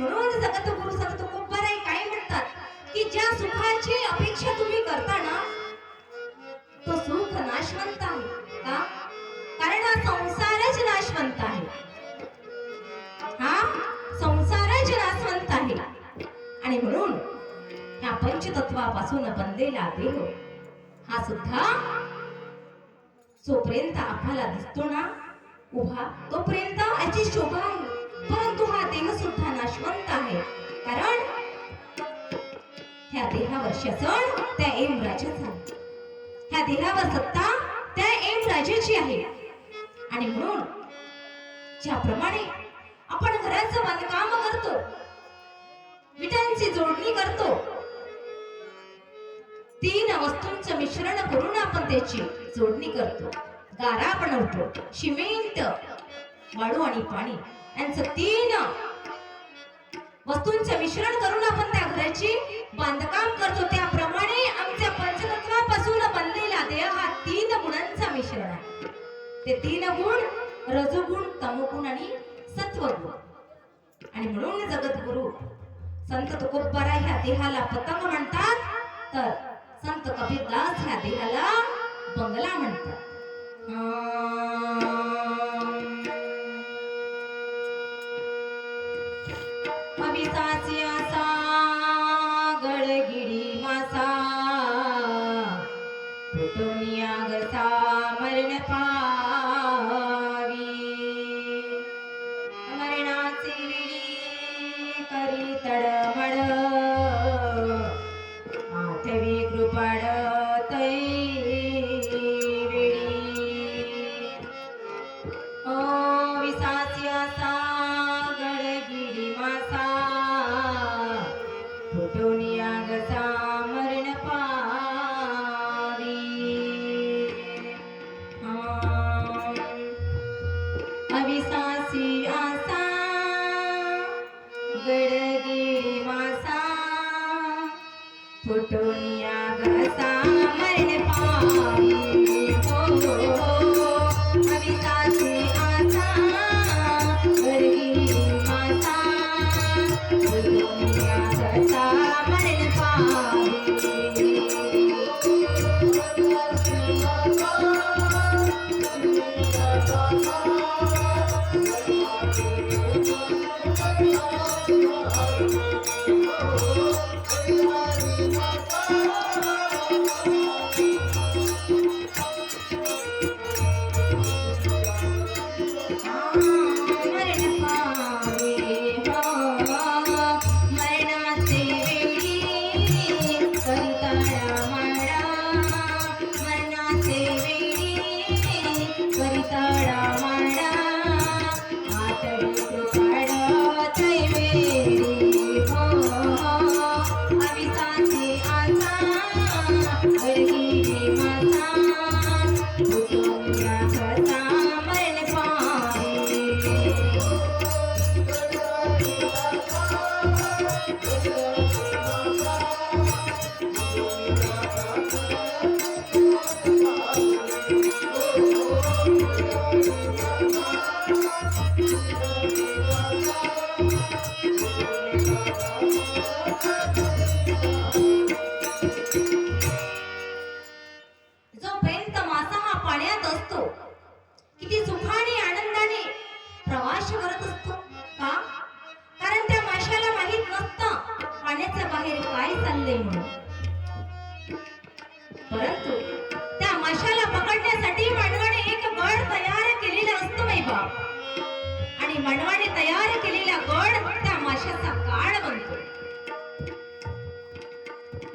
म्हणून जगद्गुरु संत तुकोबाराय काय म्हणतात की ज्या सुखाची अपेक्षा तुम्ही करता ना तो सुख नाशवंत आहे का? कारण हा संसारच नाशवंत आहे, हा संसारच नाशवंत आहे. आणि म्हणून ह्या पंचतत्वापासून बनलेला देह हा सुद्धा जोपर्यंत आपल्याला दिसतो ना उभा तोपर्यंत याची शोभा आहे, परंतु हा देह सुद्धा नाशवंत आहे. कारण ह्या देहावर शासन त्या एम राजाचा, ह्या देहावर सत्ता त्या एम राजाची आहे. आणि म्हणून ज्याप्रमाणे आपण घराचं बांधकाम करतो, विटांची जोडणी करतो, तीन वस्तूंचं मिश्रण करून आपण त्याची जोडणी करतो, गारा बनवतो, सिमेंट, वाळू आणि पाणी यांचं तीन वस्तूंचं मिश्रण करून आपण त्या घराची बांधकाम करतो. त्याप्रमाणे आमच्या पंचतत्वापासून बनलेला देह हा तीन गुणांचा मिश्रण आहे. ते तीन गुण रजोगुण, तमोगुण आणि सत्वगुण. आणि म्हणून जगद्गुरु संत तुकोबाराय ह्या देहाला पतंग म्हणतात, तर संत कबीरदास ह्या देहाला बंगला म्हणतात. अविसाची आसा गडगिडी मासा फुटोनिया गसा मरण पावी मरणाची विडी करी तडमड आठवी कृपड तै विसाची आसा गडगिडी मासा फुटोनिया गसा मरण पावी अविसाची आसा गडगिडी मासा फुटोनिया गसा मरण पावी. अविसाची आसा गडगिडी मासा फुटोनिया गसा मरण पावी. जोपर्यंत मासा हा पाण्यात असतो किती सुखाने आनंदाने प्रवास करत असतो का? कारण त्या माशाला माहित नसतं पाण्याच्या बाहेर काय चाललंय म्हणून. परंतु त्या माशाला पकडण्यासाठी मानवाने एक गड तयार केलेला असतो बाई बाप. आणि मानवाने तयार केलेला गड त्या माशाचा काळ बनतो.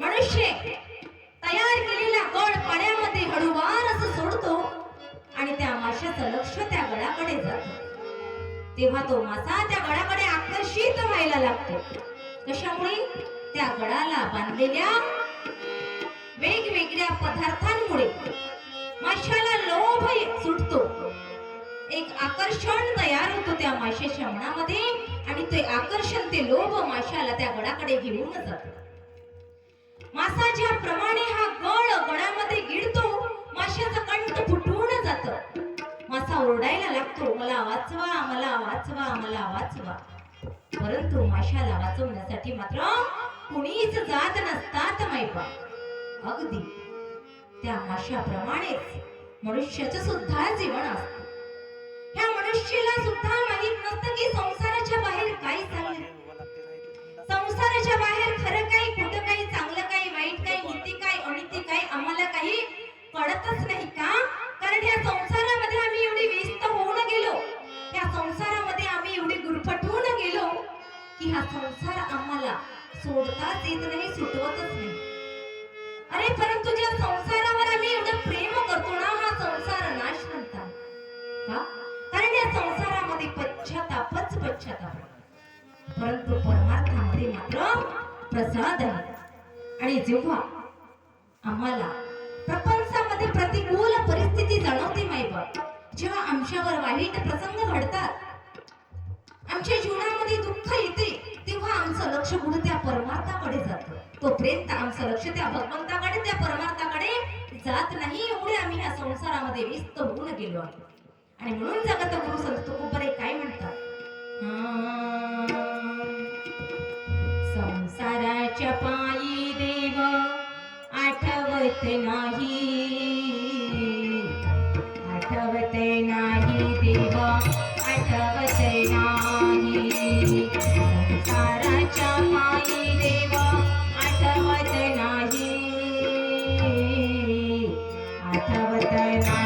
मनुष्य तयार केलेला गड पाण्यामध्ये हळूवार असं सोडतो आणि त्या माशाचं लक्ष त्या गडाकडे जातं. तेव्हा तो मासा त्या गडाकडे आकर्षित व्हायला लागतो. कशामुळे? त्या गडाला बांधलेल्या वेगवेगळ्या पदार्थांमुळे माशाला लोभ सुटतो, एक आकर्षण तयार होतो त्या माशाच्या मनामध्ये आणि ते आकर्षण, ते लोभ माशाला त्या गडाकडे घेऊन जातो. मासा ज्याप्रमाणे हा गडामध्ये गिळतो, माशाचा कंठ फुटून जातं. मासा ओरडायला लागतो, मला वाचवा, मला वाचवा, मला वाचवा. परंतु माशाला वाचवण्यासाठी मात्र कुणीच जात नसतात मायबा. अगदी त्या माशाप्रमाणेच मनुष्याचं सुद्धा जीवन असतं. ह्या मनुष्याला सुद्धा माहित नसतं की संसाराच्या बाहेर काय चाललंय, संसाराच्या बाहेर खरं काय, खोटं काय, चांगलं काय, वाईट काय, नीती काय, अनिती काय, आम्हाला काही कळतच नाही का? कारण या संसारामध्ये आम्ही एवढी व्यस्त होऊन गेलो, या संसारामध्ये आम्ही एवढी गुरफटून गेलो की हा संसार आम्हाला सोडताच येत नाही, सुटवतच नाही. अरे परंतु ज्या संसारावर आम्ही एवढं प्रेम करतो ना, हा संसार नाश म्हणतात का? कारण या संसारामध्ये पश्चातापच पश्चाताप, परंतु परमार्थामध्ये मात्र प्रसाद आहे. आणि जेव्हा आम्हाला प्रपंचामध्ये प्रतिकूल परिस्थिती जाणवते मायबाप, जेव्हा आमच्यावर वाईट प्रसंग घडतात, आमच्या जीवनामध्ये दुःख येते, तेव्हा आमचं लक्ष कुठे त्या परमार्थाकडे जातं. तोपर्यंत आमचं लक्ष त्या भगवंताकडे, त्या परमार्थाकडे जात नाही. एवढे आम्ही या संसारामध्ये व्यस्त होऊन गेलो आहोत. आणि म्हणून जगत गुरु संत तुकोबरे काय म्हणतात, संसाराच्या पायी देव आठवत नाही, आठवत नाही देव, आठवत नाही. संसाराच्या पायी देव आठवत नाही, आठवत नाही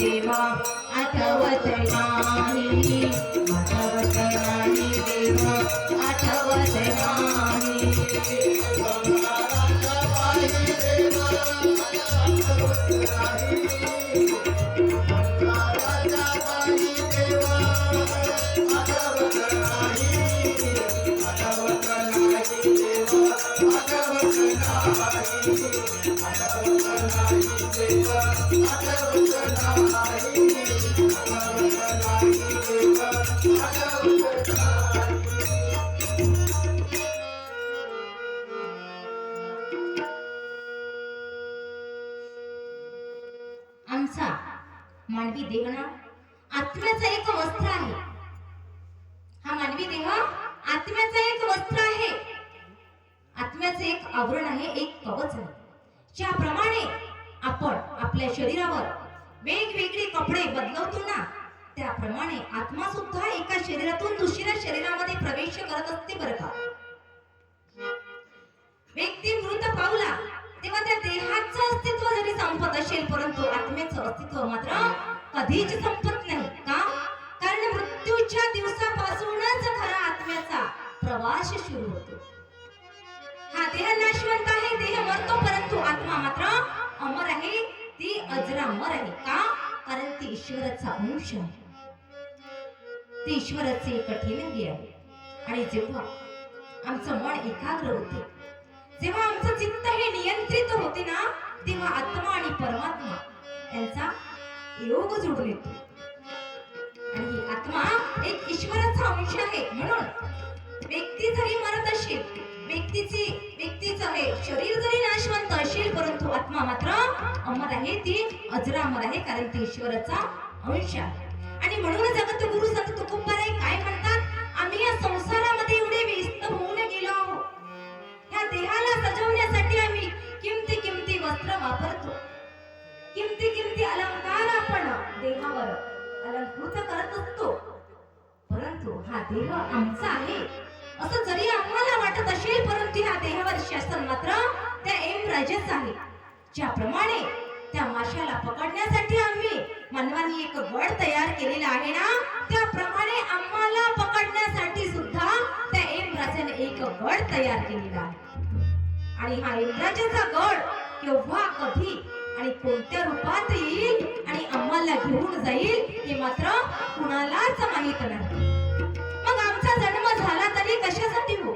देव, आठवत नाही. आमचा मानवी देह ना आत्म्याचं एक वस्त्र आहे. हा मानवी देह आत्म्याचं एक वस्त्र आहे, आत्म्याचं एक आवरण आहे, एक कवच आहे. ज्याप्रमाणे आपण आपल्या शरीरावर वेगवेगळे कपडे बदलवतो ना, त्याप्रमाणे आत्मा सुद्धा एका शरीरातून दुसऱ्या शरीरामध्ये प्रवेश करत असते बरं का. व्यक्ती मृत पावला तेव्हा त्या देहाचं अस्तित्व जरी संपत असेल परंतु आत्म्याचं अस्तित्व मात्र कधीच संपत नाही. का? कारण मृत्यूच्या दिवसापासूनच खरा आत्म्याचा प्रवास सुरू होतो. हा देह नाशवंत आहे, देह मरतो, परंतु आत्मा मात्र अमर आहे, ती अजरामर आहे. का? कारण ती ईश्वराचा अंश आहे, ती ईश्वराचे कठीण आहे. आणि जेव्हा आमचं मन एकाग्र होते, जेव्हा आमचं चित्त हे नियंत्रित होते ना, तेव्हा आत्मा आणि परमात्मा यांचा योग जुळून येतो. आणि ही आत्मा एक ईश्वराचा अंश आहे. म्हणून व्यक्ती जरी मरत असेल, व्यक्तीचं हे शरीर जरी नाशवंत असेल, परंतु आत्मा मात्र अमर आहे, ती अजरामर आहे, कारण ती ईश्वराचा अंश आहे. आणि म्हणून जगद्गुरु संत तुकोबाराय काय म्हणतात, आम्ही या संसारामध्ये एवढे व्यस्त होऊन गेलो आहोत. ह्या देहाला सजवण्यासाठी आम्ही किमती वस्त्र वापरतो, किमती अलंकार आपण देहावर अलंकृत करत असतो, परंतु हा देह आमचा आहे असं जरी आम्हाला वाटत असेल, परंतु ह्या देहावर शासन मात्र त्या यमराजाचं आहे. ज्याप्रमाणे त्या माशाला पकडण्यासाठी आम्ही मानवानी एक गड तयार केलेला आहे ना, त्याप्रमाणे आम्हाला पकडण्यासाठी सुद्धा त्या यमराजाने एक गड तयार केलेला आहे. आणि हा यमराजाचा गड केव्हा, कधी आणि कोणत्या रूपात येईल आणि आम्हाला घेऊन जाईल हे मात्र कुणालाच माहित नाही. मग आमचा जन्म झाला तरी कशासाठी हो?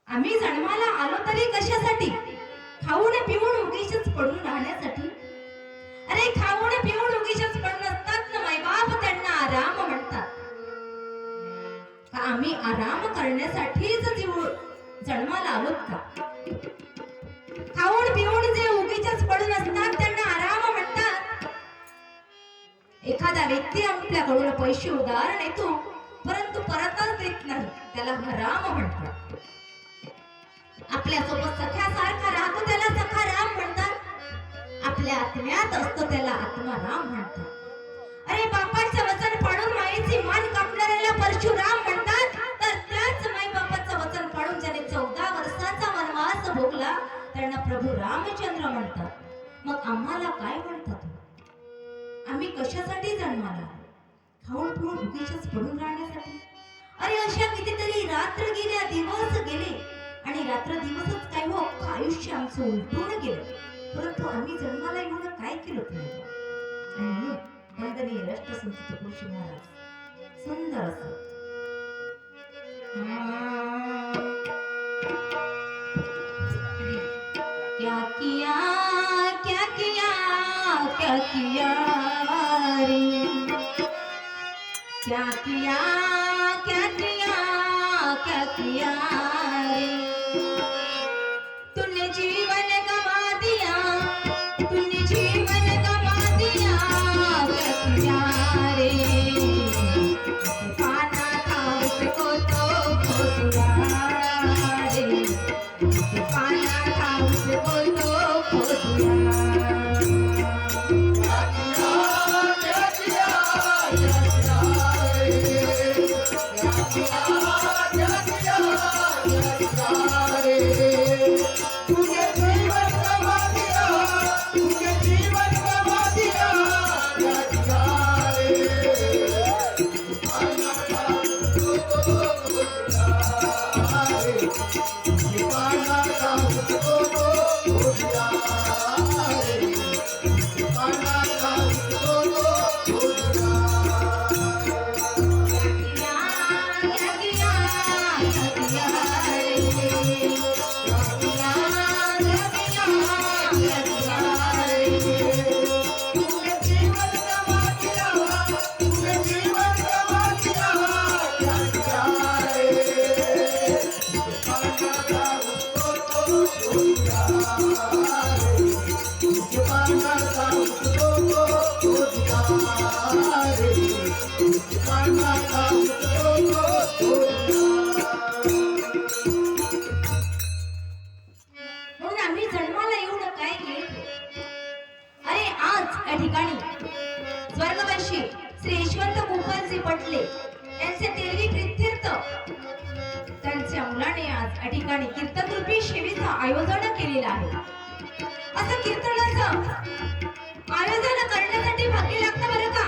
आम्ही जन्माला आलो तरी कशासाठी? खाऊन पिऊन उगीचच पडून राहण्यासाठी? अरे खाऊन पिऊन उगीचच पडून असतात ना मायबाप, त्यांना आराम म्हणतात. का आम्ही आराम करण्यासाठीच जन्माला आलोत का? खाऊन पिऊन जे उगीचच पडून असतात त्यांना आराम म्हणतात. एखादा व्यक्ती आपल्याकडून पैसे उधार नेतो परंतु परतच देत नाही, त्याला हराम म्हणतात. आपल्यासोबत सख्यासारखा राहतो त्याला सखाराम म्हणतात. आपल्या आत्म्यात असतो त्याला आत्माराम म्हणतात. अरे बापाचं वचन पाळून मायेची मान कापणाऱ्याला परशुराम म्हणतात. तर त्याच माई बापाचं वचन पाळून ज्याने 14 वर्षाचा वनवास भोगला त्यांना प्रभू रामचंद्र म्हणतात. मग आम्हाला काय म्हणतात? आम्ही कशासाठी जन्माला? खाऊन पिऊन उगीचच पडून राहण्यासाठी? अरे अशा कितीतरी रात्र गेल्या, दिवस गेले आणि रात्र दिवसच काय हो, आयुष्य आमचं उलटून गेलं. परंतु आम्ही जन्माला येऊन काय केलं तुम्ही? आणि वंदनीय राष्ट्रसंत तुकोबा महाराज सुंदर असं क्या किया क्या किया क्या किया रे, क्या किया क्या किया क्या किया रे, तूने जीवन गवा दिया, तूने जीवन गवा दिया, क्या किया रे, पाना था उसको तो खो दिया रे, पाना था उसको तो खो दिया। या ठिकाणी कीर्तन रूपी सेवेचं आयोजन केलेलं आहे. असं कीर्तनाचं आयोजन करण्यासाठी भाग्य लागतं बरं का.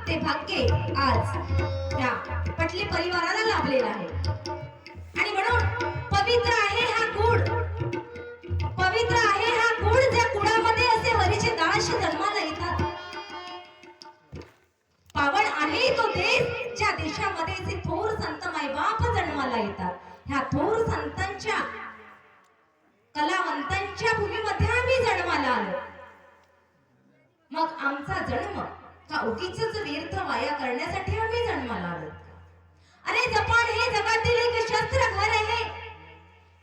ते भाग्य आज त्या पटले परिवाराला लाभलेलं आहे. आणि म्हणून पवित्र आहे हा गुढ, पवित्र आहे हा गुढ, ज्या गुढामध्ये असे हरीचे दास जन्माला येतात. पावन आहे तो देश ज्या देशामध्ये असे थोर संत मायबाप जन्माला येतात. ह्या थोर संतांच्या कलावंतांच्या भूमीमध्ये आम्ही जन्माला आलो. मग आमचा जन्म का उगीच व्यर्थ वाया करण्यासाठी आम्ही जन्माला आलो? अरे जपान हे जगातील एक शस्त्र घर आहे,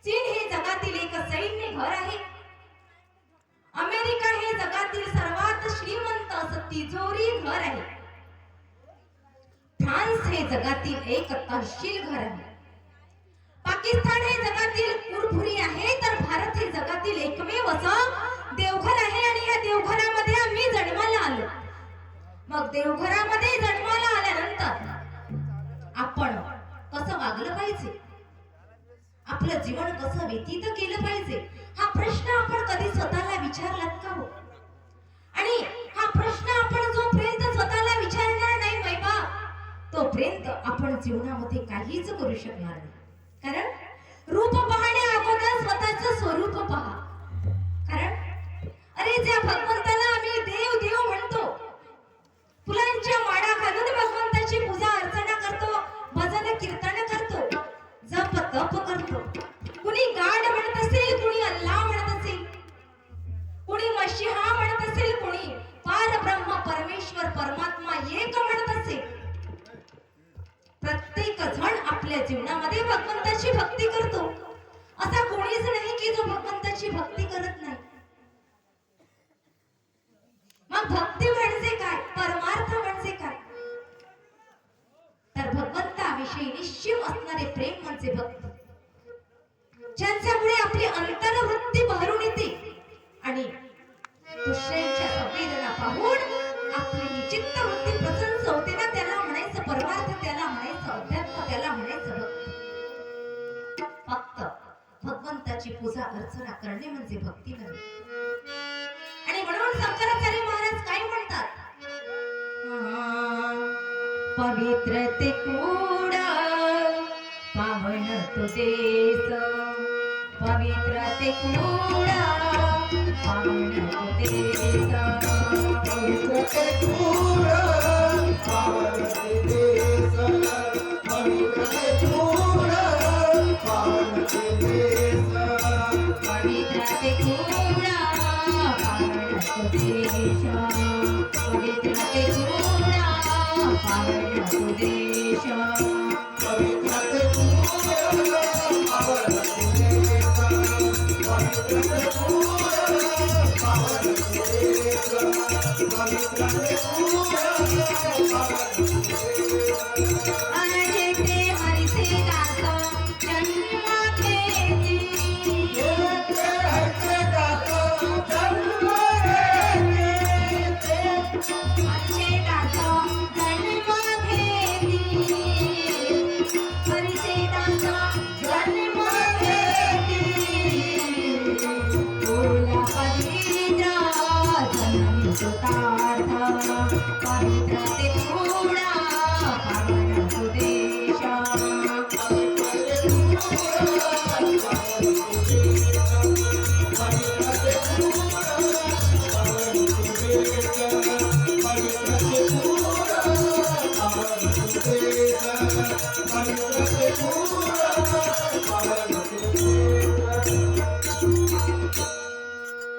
चीन हे जगातील एक सैन्य घर आहे, अमेरिका हे जगातील सर्वात श्रीमंत असं तिजोरी घर आहे, फ्रान्स हे जगातील एक तहसील घर आहे, पाकिस्तान हे जगातील कुरभुरी आहे, तर भारत हे जगातील एकमेव असं देवघर आहे. आणि या देवघरामध्ये आम्ही जन्माला आलो. मग देवघरामध्ये जन्माला आल्यानंतर आपण कसं वागलं पाहिजे, आपलं जीवन कसं व्यतीत केलं पाहिजे, हा प्रश्न आपण कधी स्वतःला विचारलात का हो? आणि हा प्रश्न आपण जोपर्यंत स्वतःला विचारणार नाही बाबा, तोपर्यंत आपण जीवनामध्ये काहीच करू शकणार नाही. कारण रूप पाहण्या अगोदर स्वतःचं स्वरूप पहा. कारण अरे ज्या भगवंताला आम्ही देव देव म्हणतो, फुलांच्या माळा घालून भगवंताची पूजा अर्चना करतो, भजन कीर्तन करतो, जप तप करतो, कुणी गाड म्हणत असेल, कुणी अल्लाह म्हणत असेल, कुणी मशिहा म्हणत असेल, कुणी परब्रह्म परमेश्वर परमात्मा एक म्हणत असेल. प्रत्येक जण आपल्या जीवनामध्ये भगवंताची भक्ती करतो. असा कोणीच नाही की जो भगवंताची भक्ती करत नाही. मग भक्ती म्हणजे काय, परमार्थ म्हणजे काय? तर भगवंताविषयी निश्चिम असणारे प्रेम म्हणजे भक्ती, ज्यांच्यामुळे आपली अंतर्वृत्ती बहरून येते आणि दुसऱ्यांच्या संवेदना पाहून आपली ही चित्तवृत्ती प्रसन्न होते ना, त्याला म्हणायचं परमार्थ, त्याला म्हणायचं अध्यात्म, त्याला म्हणायचं भक्ती. फक्त भगवंताची पूजा अर्चना करणे म्हणजे भक्ती नव्हे. आणि म्हणून शंकराचार्य महाराज काय म्हणतात, पवित्र ते कूड पावन तो देश, पवित्र ते कूड पावन तो देश, पवित्र ते कूड पावन ते देश, पवित्र ते कूड पावन ते देश, पवित्र ते कूड पावन तो देश, पवित्र ते कूड पावन तो देश, पवित्र ते कूड पावन ते देश, पवित्र ते कूड पावन ते देश, पवित्र ते कूड पावन ते देश. अरे ते हरिचे दास जन्म घेती, ते हरिचे दास जन्म घेती, हरिचे दास जन्म घेती, हरिचे दास जन्म घेती, बोला पवित्र जननी सुतार्थ, पवित्र ते कूड पावन तो देश,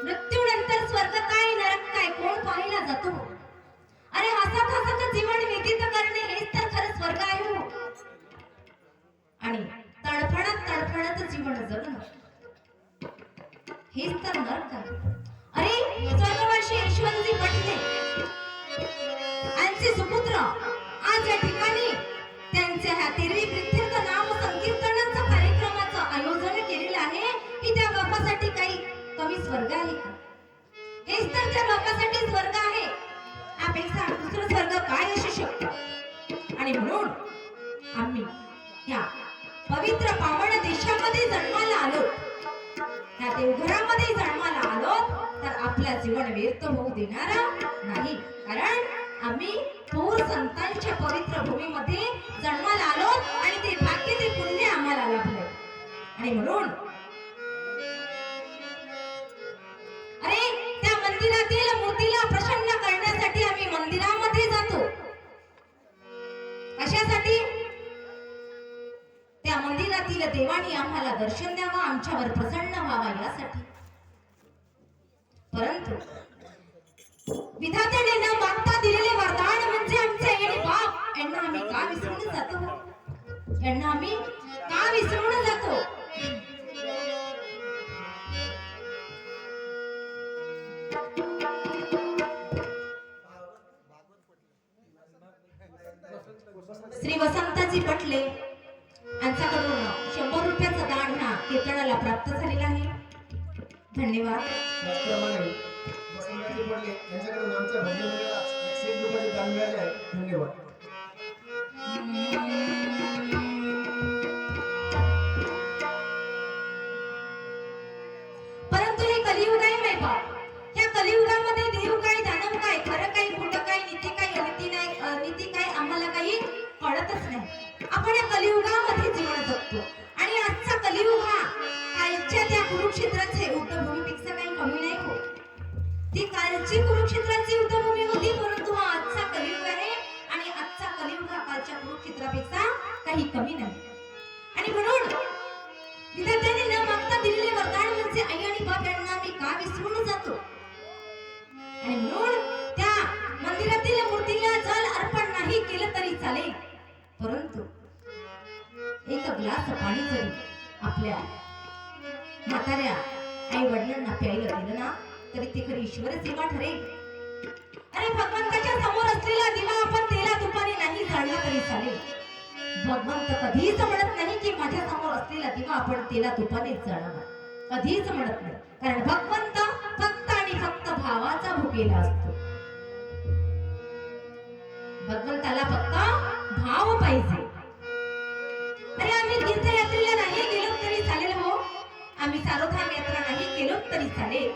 मृत्यूनंतर स्वर्ग काय नरक काय कोण पाहायला जातो? अरे हसत हसत जीवन व्यतीत करणे हेच तर खरं स्वर्ग आहे हो. आणि तडफडत तडफडत जीवन जगणं हेच तर नरक आहे. अरे स्वर्गवासी यशवंतजी पटले यांचे सुपुत्र आज या ठिकाणी त्यांच्या ह्या तेरवी प्रीत्यर्थ नाम संकीर्तनाचा कार्यक्रमाचं आयोजन केलेलं आहे. की त्या बापासाठी काही कमी स्वर्ग आहे का? हेच तर त्या बापासाठी स्वर्ग आहे. यापेक्षा दुसरं स्वर्ग काय असू शकतं? आणि म्हणून आम्ही या पवित्र पावन देशामध्ये जन्माला आपला जीवन व्यर्थ होऊ देणारा नाही. कारण आम्ही थोर संतांच्या पवित्र भूमीमध्ये जन्माला आलो आणि ते भाग्य ते पुण्य आम्हाला लाभले. आणि म्हणून अरे त्या मंदिरातील मूर्तीला प्रसन्न करण्यासाठी आम्ही मंदिरामध्ये जातो. कशासाठी? त्या मंदिरातील देवानी आम्हाला दर्शन द्यावं, आमच्यावर प्रसन्न व्हावा यासाठी. परंतु विधात्याने न मागता दिलेले वरदान म्हणजे आमचे आई आणि बाप यांना आम्ही का विसरून जातो? यांना आम्ही का विसरून जातो? श्री वसंताजी पटले यांच्याकडून 100 रुपयाचं दान ह्या कीर्तनाला प्राप्त झालेला आहे. धन्यवाद. त्याचप्रमाणे वसंतजी पडले यांच्याकडून आमच्या भजन मंडळाला 101 रुपयाचे दान मिळाले आहे. धन्यवाद. परंतु हे कलियुग आहे माय बाप. या कलियुगामध्ये देव काय, दानव काय, खरं काय, खोटं काय, नीती काय, अनीती काय आम्हाला काही कळतच नाही. आपण या कलियुगामध्ये जीवन जगतो आणि आजचा कलियुग हा कालच्या त्या कुरुक्षेत्राचे युद्धभूमीपेक्षा काही कमी नाही हो. ती कालची कुरुक्षेत्राची युद्धभूमी होती, परंतु हा आजचा कलियुग आहे आणि आजचा कलियुग हा कालच्या कुरुक्षेत्रापेक्षा काही कमी नाही. आणि म्हणून विधात्याने न मागता दिलेले वरदान म्हणजे आई आणि बाप यांना आम्ही का विसरून जातो? आणि म्हणून त्या मंदिरातील मूर्तीला जल अर्पण नाही केलं तरी चालेल, परंतु एक ग्लास पाणी जरी आपल्या म्हाताऱ्या आई वडिलांना प्यायला दिलं ना तरी ते खरी ईश्वर सेवा ठरेल. अरे भगवंताच्या समोर असलेला दिवा आपण तेला तुपाने नाही जाळला तरी चालेल. भगवंत कधीच म्हणत नाही की माझ्या समोर असलेला दिवा आपण तेला तुपाने जाळावा, कधीच म्हणत नाही. कारण भगवंत फक्त आणि फक्त भावाचा भुकेला असतो. भगवंताला फक्त भाव पाहिजे. अरे आम्ही तीर्थयात्रेला नाही गेलो तरी चालेल हो, आम्ही चारोधाम यात्रा नाही केलो तरी चालेल,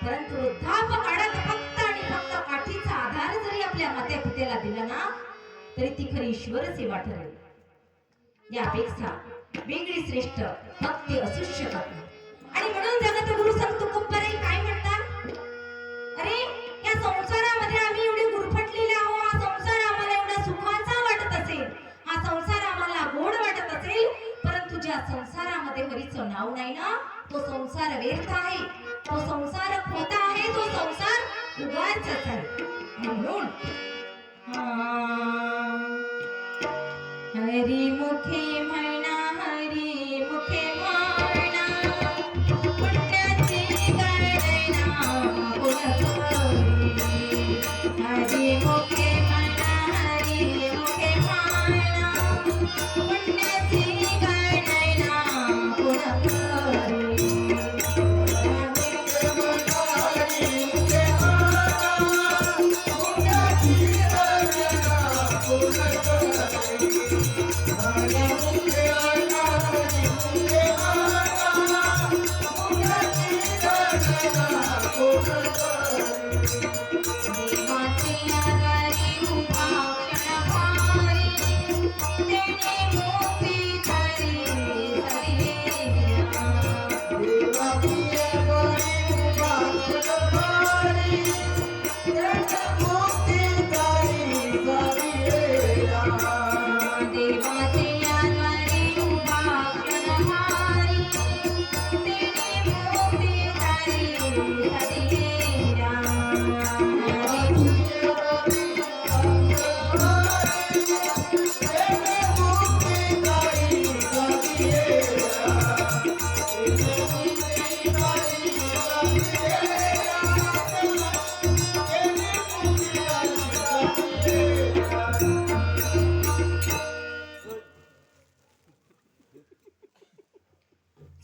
परंतु वृद्धापकाळात फक्त आणि फक्त काठीचा आधार जरी आपल्या माता पित्याला दिला ना तरी ती खरी ईश्वर सेवा ठरेल. यापेक्षा वेगळी श्रेष्ठ भक्ती असू शकत नाही. आणि म्हणून जगद्गुरु संत तुकोबाराय काय म्हणतात? अरे या संसारामध्ये आम्ही एवढे गुरफटलेले आहोत, हा संसार आम्हाला एवढा सुखाचा वाटत असेल, हा संसार आम्हाला गोड वाटत असेल, परंतु ज्या संसारामध्ये हरीचं नाव नाही ना तो संसार व्यर्थ आहे, तो संसार खोटा आहे, तो संसार उगाच आहे. म्हणून हरी मुखे म्हणा, हरी मुखे म्हणा, पुण्याची गणना कोण करी. हरी मुखे म्हणा, हरी मुखे म्हणा, पुण्याची गणना कोण करी.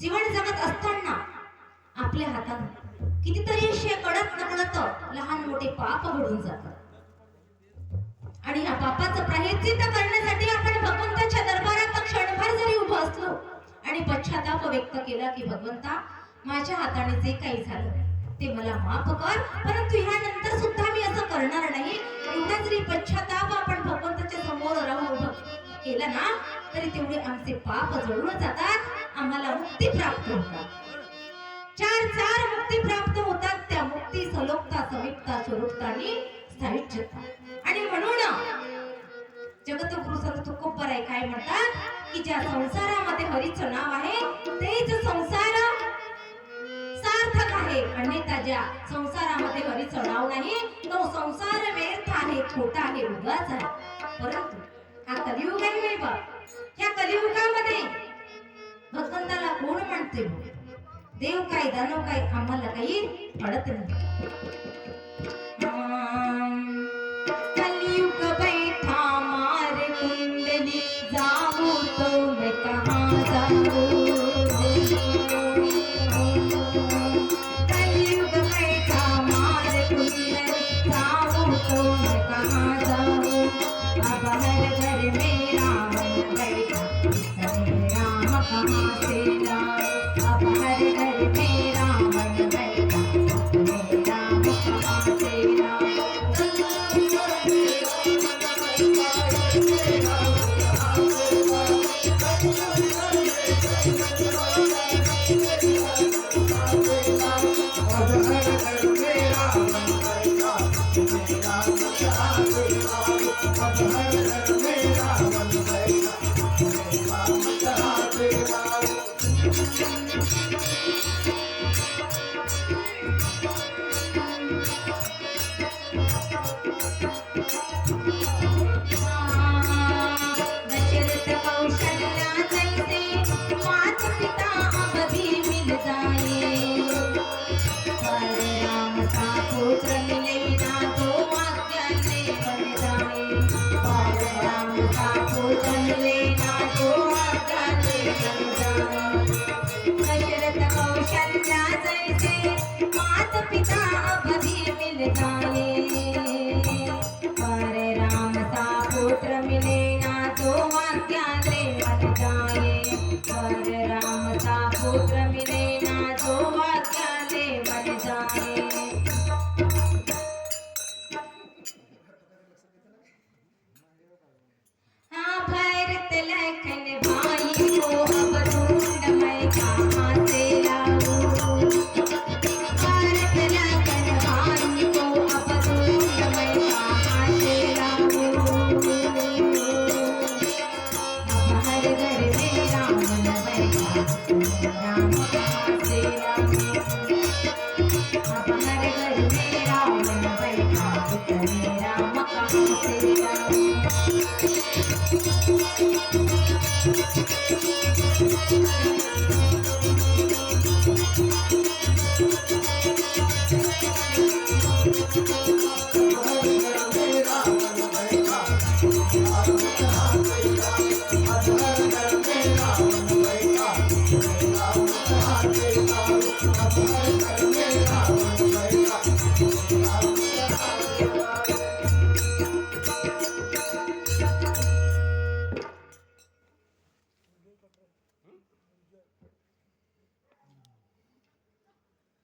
जीवन जगत असताना आपल्या हातात कितीतरी असे कळत नकळत लहान मोठे पाप घडून जातात. आणि या पापाचं प्रायश्चित्त करण्यासाठी आपण भगवंताच्या दरबारात क्षणभर जरी उभं असलो आणि पश्चाताप व्यक्त केला की भगवंता माझ्या हाताने जे काही झालं ते मला माफ कर, परंतु ह्यानंतर सुद्धा मी असं करणार नाही. एवढा जरी पश्चाताप आपण भगवंताच्या समोर राहून उभं केलं ना तरी तेवढे आमचे पाप जळून जातात, आम्हाला मुक्ती प्राप्त होतात. चार मुक्ती प्राप्त होतात. त्या मुक्ती सलोकता समीपता स्वरूपतानी स्थायित्वता. आणि म्हणून जगद्गुरु संत तुकोबराय काय म्हणतात की ज्या संसारामध्ये हरीचं नाव आहे तेच संसार सार्थक आहे. अन्यथा ज्या संसारामध्ये हरीचं नाव नाही तो संसार व्यर्थ आहे, खोटा आहे, उगाच आहे. परंतु हा कलियुग आहे नाही बा. या कलियुगामध्ये भगवंताला कोण म्हणते? देव काय दानव काय आम्हाला काही पडत नाही. कलियुग बैठा मार कुंडली जाऊ तो मैं कहाँ जाऊँ. कलियुग बैठा मार कुंडली जाऊँ तो मैं कहाँ जाऊँ. अब हर घर में रावण बैठा राम कहाँ से लाऊं. अब हर घर में रावण बैठा राम कहाँ से लाऊं.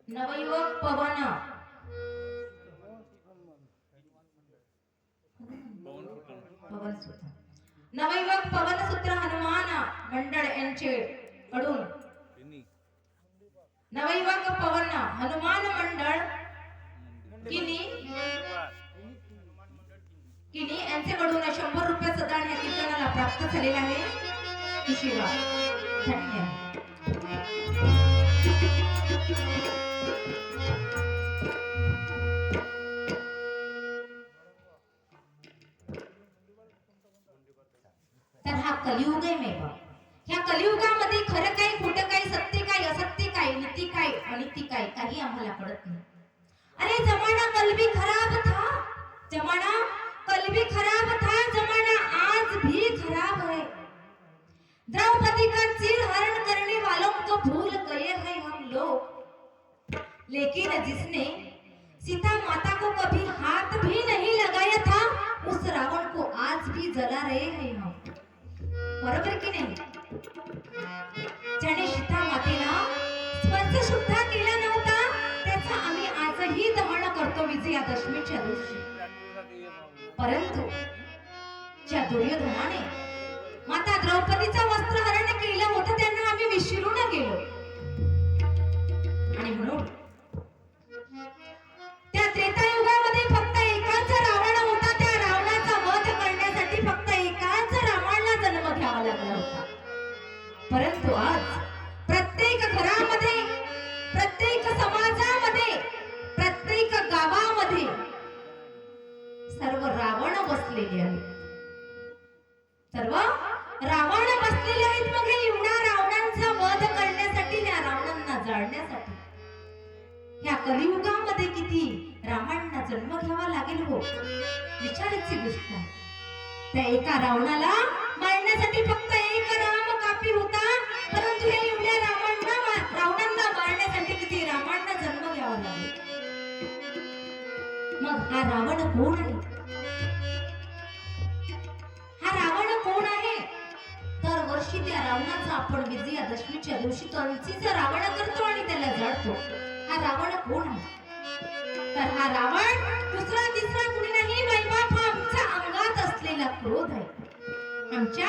नवयुवक पवन नवयुवक पवनसूत्र हनुमान मंडळ यांचे कडून नवयुवक पवन हनुमान मंडळ किनी यांच्याकडून 100 रुपयाचं दान या कीर्तनाला प्राप्त झालेलं आहे. आशीर्वाद धन्यवाद. तर हा कलियुग आहे मेवा. ह्या कलियुगामध्ये खरं काय खोटं काय सत्य काय असत्य काय नीती काय अनिती काय काही आम्हाला कळत नाही. अरे जमाना कल भी खराब था, जमाना कल भी खराब था, जमाना आज भी खराब है. द्रौपदी का चीर हरण करने वालों को भूल गए हैं हम लोग, लेकिन जिसने सीता माता को कभी हाथ भी नहीं लगाया था उस रावण को आज भी जला रहे हैं हम. बरोबर की नाही? ज्याने सीता मातेला स्पर्श सुद्धा केला नव्हता त्याचा आम्ही परंतु ज्या दुर्योधनाने माता द्रौपदीचा वस्त्रहरण केलं होतं त्यांना आम्ही विसरून गेलो. आणि म्हणून त्या त्रेतायुगामध्ये फक्त एकाच रावण होता. त्या रावणाचा वध करण्यासाठी फक्त एकाच रावणाला जन्म घ्यावा लागला होता. परंतु आज प्रत्येक घरामध्ये, प्रत्येक समाजामध्ये, प्रत्येक गावामध्ये सर्व रावण बसलेले आहेत. सर्व रावण बसलेले आहेत. मग हे एवढ्या रावणांचा वध करण्यासाठी, या रावणांना जाळण्यासाठी ह्या कलियुगामध्ये किती रावणांना जन्म घ्यावा लागेल हो, विचारायची गोष्ट आहे. त्या एका रावणाला मारण्यासाठी फक्त एक राम काफी होता. परंतु हे एवढ्या रावणांना मारण्यासाठी किती रावणांना जन्म घ्यावा लागेल. मग हा रावण कोण आहे? हा रावण कोण आहे? दरवर्षी त्या रावणाचा आपण विजयादशमीच्या दिवशी तोंडीचा रावण करतो आणि त्याला जाळतो. हा रावण कोण आहे? तर हा रावण दुसरा तिसरा कुणी नाही, वैभव हा आमच्या अंगात असलेला क्रोध आहे. आमच्या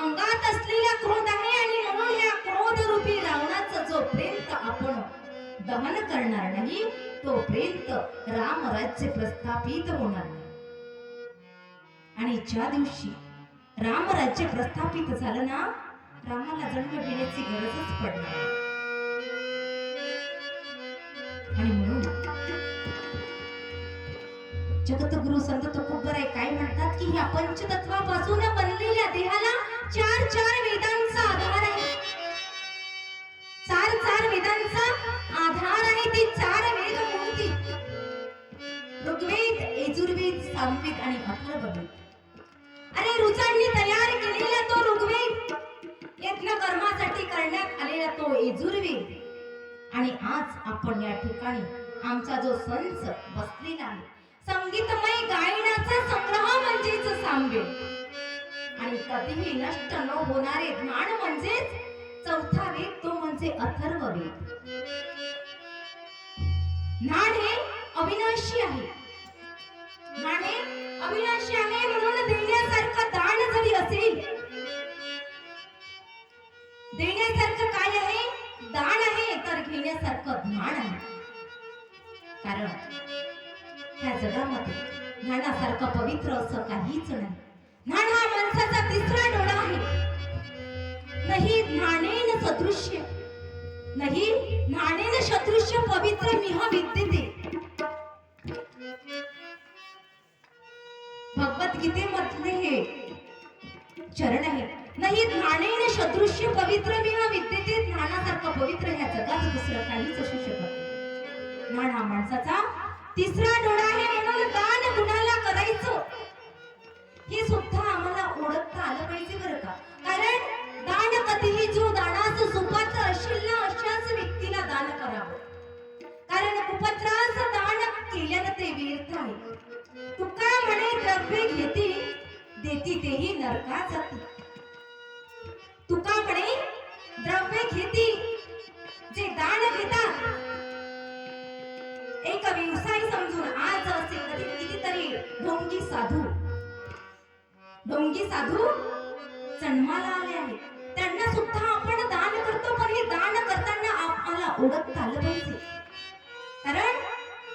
अंगात असलेला क्रोध आहे. आणि म्हणून या क्रोध रूपी रावणाचा जोपर्यंत आपण दहन करणार नाही तोपर्यंत रामराज्य प्रस्थापित होणार नाही. आणि ज्या दिवशी रामराज्य प्रस्थापित झालं ना, रामाला जन्म घेण्याची गरजच पडणार नाही. आणि म्हणून जगद्गुरु संत तुकोबराय काय म्हणतात की ह्या पंचतत्वापासून बनलेल्या देहाला चार चार वेदांचा आधार आहे. चार चार वेदांचा आधार आहे. ते चार वेद कोणती? ऋग्वेद, यजुर्वेद, सामवेद आणि अथर्ववेद. अरे ऋचांनी तयार केलेला तो ऋग्वेद, यज्ञ कर्मासाठी करण्यात आलेला तो यजुर्वेद, आणि आज आपण या ठिकाणी आमचा जो संच बसलेला आहे संगीतमय गायनाचा संग्रह म्हणजेच सामवेद, आणि कधीही नष्ट न होणारे ज्ञान म्हणजेच चौथा वेद, तो म्हणजे अथर्ववेद. ज्ञान हे अविनाशी आहे. ज्ञान हे अविनाशी आहे. म्हणून देण्यासारखं दान जरी असेल, देण्यासारखं काय आहे? दान आहे. तर घेण्यासारखं ज्ञान आहे. कारण ह्या जगामध्ये ज्ञानासारखं पवित्र असं काहीच नाही. ज्ञान हा माणसाचा तिसरा डोळा आहे. नाही ज्ञानेन सदृश्य, नाही ज्ञानेन सदृश्य पवित्र मिह विद्यते. भगवद्गीतेमधले हे चरण आहे. नाही ज्ञानेन सदृश्य पवित्र मिह विद्यते. ज्ञानासारखं पवित्र ह्या जगात दुसरं काहीच असू शकत नाही. ज्ञान हा माणसाचा तिसरा डोळा आहे. म्हणून दान कुणाला करायचं हे सुद्धा आम्हाला ओळखता आलं पाहिजे बरं का. कारण दान कधीही जो दानास सुपात्र असेल ना, अशाच व्यक्तीला दान करावं. कारण कुपत्रास दान केल्यानं ते व्यर्थ आहे. तुका म्हणे द्रव्य घेती देती तेही नरका जाती. तुका म्हणे द्रव्य घेती, जे दान घेतात एक व्यवसाय समजून, आज असे कितीतरी ढोंगी साधू जन्माला आले आहेत. त्यांना सुद्धा आपण दान करतो. पण हे दान करताना आपल्याला ओळखता आलं पाहिजे. कारण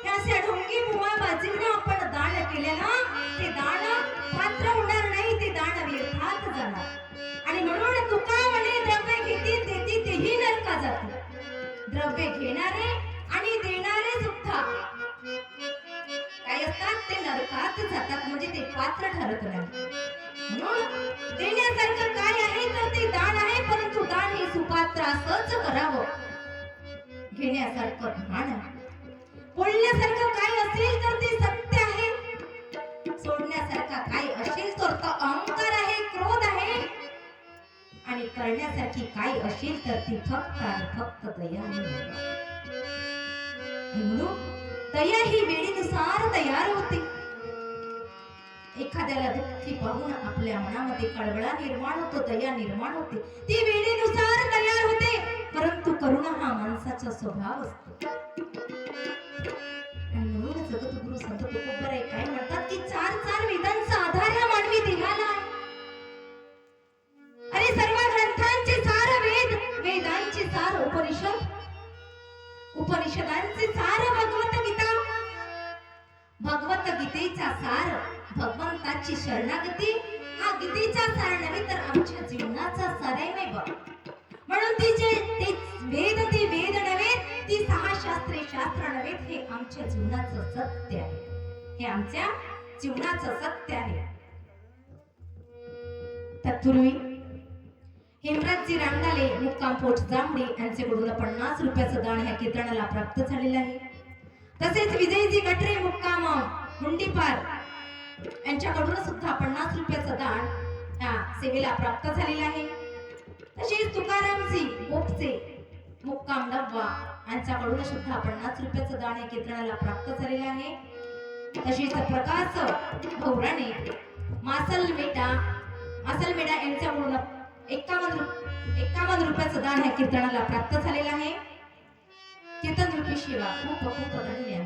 ह्या अशा ढोंगी बुवा बाजीनं आपण दान केले ना, ते दान पात्र होणार नाही. ते दान व्यर्थात जाणार. आणि म्हणून तुका म्हणे द्रव्य घेती देती तेही नरका जाते. द्रव्य घेणारे आणि देणारे सुद्धा काय असतात? ते नरकात जातात. म्हणजे ते पात्र ठरत नाही. म्हणून देण्यासारखं काय आहे तर ते दान आहे. परंतु दान हे सुपात्र असंच करावं. घेण्यासारखं ज्ञान आहे. बोलण्यासारखं काय असेल तर ते सत्य आहे. सोडण्यासारखा काय असेल तर तो अहंकार आहे, क्रोध आहे. आणि करण्यासारखी काय असेल तर ती फक्त आणि फक्त दया आहे. म्हणून दया ही वेळेनुसार तयार होते. एखाद्याला दुःखी पाहून आपल्या मनामध्ये कळवळा निर्माण होतो, दया निर्माण होते. ती वेळेनुसार तयार होते. परंतु करुणा हा माणसाचा स्वभाव असतो. आणि म्हणून जगद्गुरु संत तुकोबराय काय म्हणतात की चार चार वेद उपनिषद, उपनिषदांचे सार भगवत गीता, भगवत गीतेचा सार भगवंताची शरणागती, हा गीतेचा सार नव्हे तर आमच्या जीवनाचा सार आहे बघ. म्हणून ते वेद नव्हे, ती 6 शास्त्रे शास्त्र नव्हे, हे आमच्या जीवनाचं सत्य आहे, हे आमच्या जीवनाचं सत्य आहे. तत्पूर्वी हेमराजजी रांगाले मुक्काम पोट जांभळी यांच्याकडून 50 रुपयाचं दान ह्या कीर्तनाला प्राप्त झालेलं आहे. तसेच विजयजी गटरे मुक्काम हुंडीपार यांच्याकडून सुद्धा 50 रुपयाचं दान ह्या सेवेला प्राप्त झालेलं आहे. तसेच तुकारामजी गोपचे मुक्काम डब्बा यांच्याकडून सुद्धा 50 रुपयाचं दान या कीर्तनाला प्राप्त झालेलं आहे. तसेच प्रकाश भौराणे मासलमेडा यांच्याकडून 51 रुपयाचं दान ह्या कीर्तनाला प्राप्त झालेलं आहे. कीर्तन रूपी सेवा खूप खूप धन्य आहे.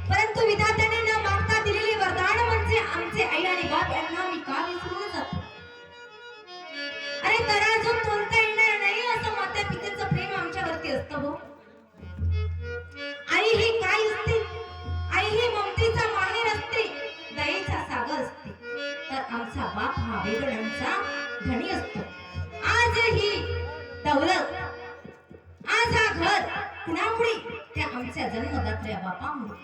परंतु विधात्याने न मागता दिलेले वरदान म्हणजे आमचे आई आणि बाप यांना मी का विसरून जातो. अरे तराजून तोलता येणार नाही असं माता पितेचं प्रेम आमच्यावरती असतं हो. आई ही काय असते? आई ही ममतेचा माहेर असते, दयेचा सागर असते. तर आमचा बाप हा वेदनांचा धनी असतो. आज ही दौलत, आज हा घर कुणामुळे? त्या आमच्या जन्मदात्या बापामुळे.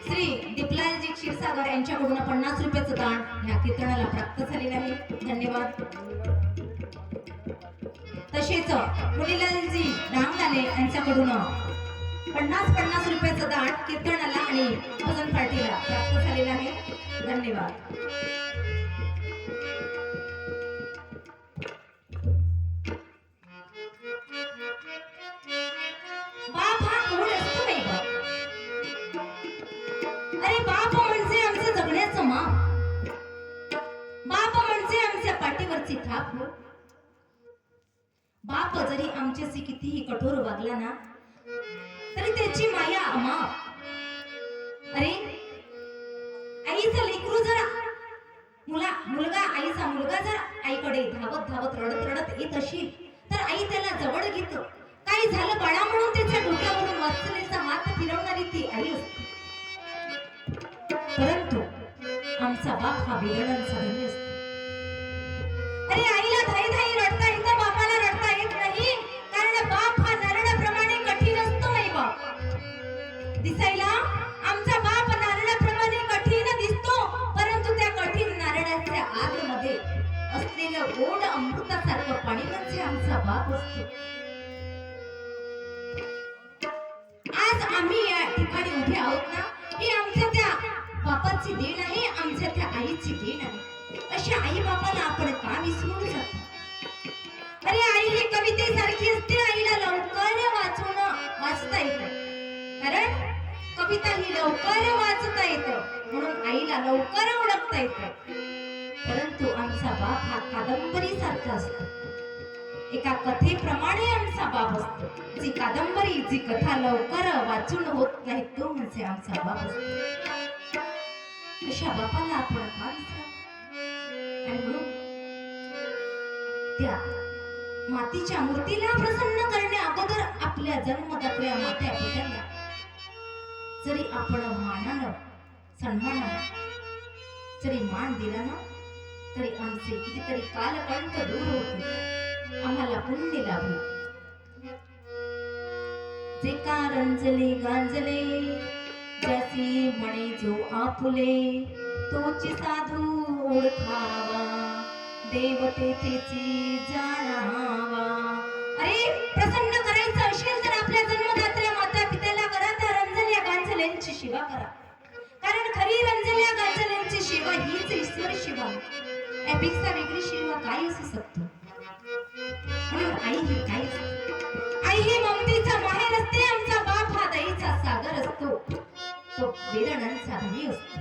श्री दीपलालजी क्षीरसागर यांच्याकडून 50 रुपयाचं दान या कीर्तनाला प्राप्त झालेलं आहे. धन्यवाद. तसेच मुलीलालजी रामदाने यांच्याकडून 50 रुपयाचं दान कीर्तनाला आणि भजन पार्टीला प्राप्त झालेलं आहे. धन्यवाद. बाप हा कोण असतो नाही बाप? अरे बाप म्हणजे आमचं जगण्याचं माप. बाप म्हणजे आमच्या पाठीवरची थाप हो. बाप जरी आमच्याशी कितीही कठोर वागला ना तरी त्याची माया अमाप. अरे आईचं लेकरू जर आईचा मुलगा जर आईकडे धावत धावत रडत रडत येत असेल तर आई त्याला जवळ घेत. काही झालं बाळा म्हणून त्याच्या डोक्यावरून वात्सल्याचा हात फिरवणारी ती आई असते. परंतु आमचा बाप हा वेदनांचा धनी असतो. अरे आईला धाई धाई रडता येतं, बापाला रडता येत नाही. कारण बाप हा नरणाप्रमाणे कठीण असतो नाही बाप. दिसायला आमचा बापाची देण आहे, आमच्या त्या आईची देण आहे. अशा आई बापाला आपण का विसरून जातो? अरे आई ही कवितेसारखी असते, आईला लवकर वाचता येतं. कारण कविता ही लवकर वाचता येतं, म्हणून आईला लवकर ओळखता येतं. परंतु आमचा बाप हा कादंबरी सारखा असतो. एका कथेप्रमाणे आमचा बाप असतो. जी कादंबरी, जी कथा लवकर वाचून होत नाही, तो म्हणजे आमचा बाप असतो. अशा बापाला आपण का विसरावं? आणि म्हणून त्या मातीच्या मूर्तीला प्रसन्न करण्या अगोदर आपल्या जन्मदात्या मात्या पित्यांना जरी आपण मानानं, सन्मानानं जरी मान दिला ना, तरी आमचे कितीतरी कालकंठ दूर होते, आम्हाला पुण्य लाभले. जे का रंजले गांजले, जैसी म्हणे जो आपुले, तोची साधू ओळखावा, देवते तेची जाणावा. अरे प्रसन्न करायचं असेल तर आपल्या जन्मदात्या माता पित्याला करा, त्या रंजल्या गांजल्यांची सेवा करा. कारण खरी रंजल्या गांजल्यांची सेवा हीच ईश्वर सेवा. यापेक्षा वेगळी सेवा काय असू शकतो? म्हणून आई ही काय असते? आई ही ममतेचा माहेर असते. आमचा बाप हा दयेचा सागर असतो, तो वेदनांचा धनी असतो.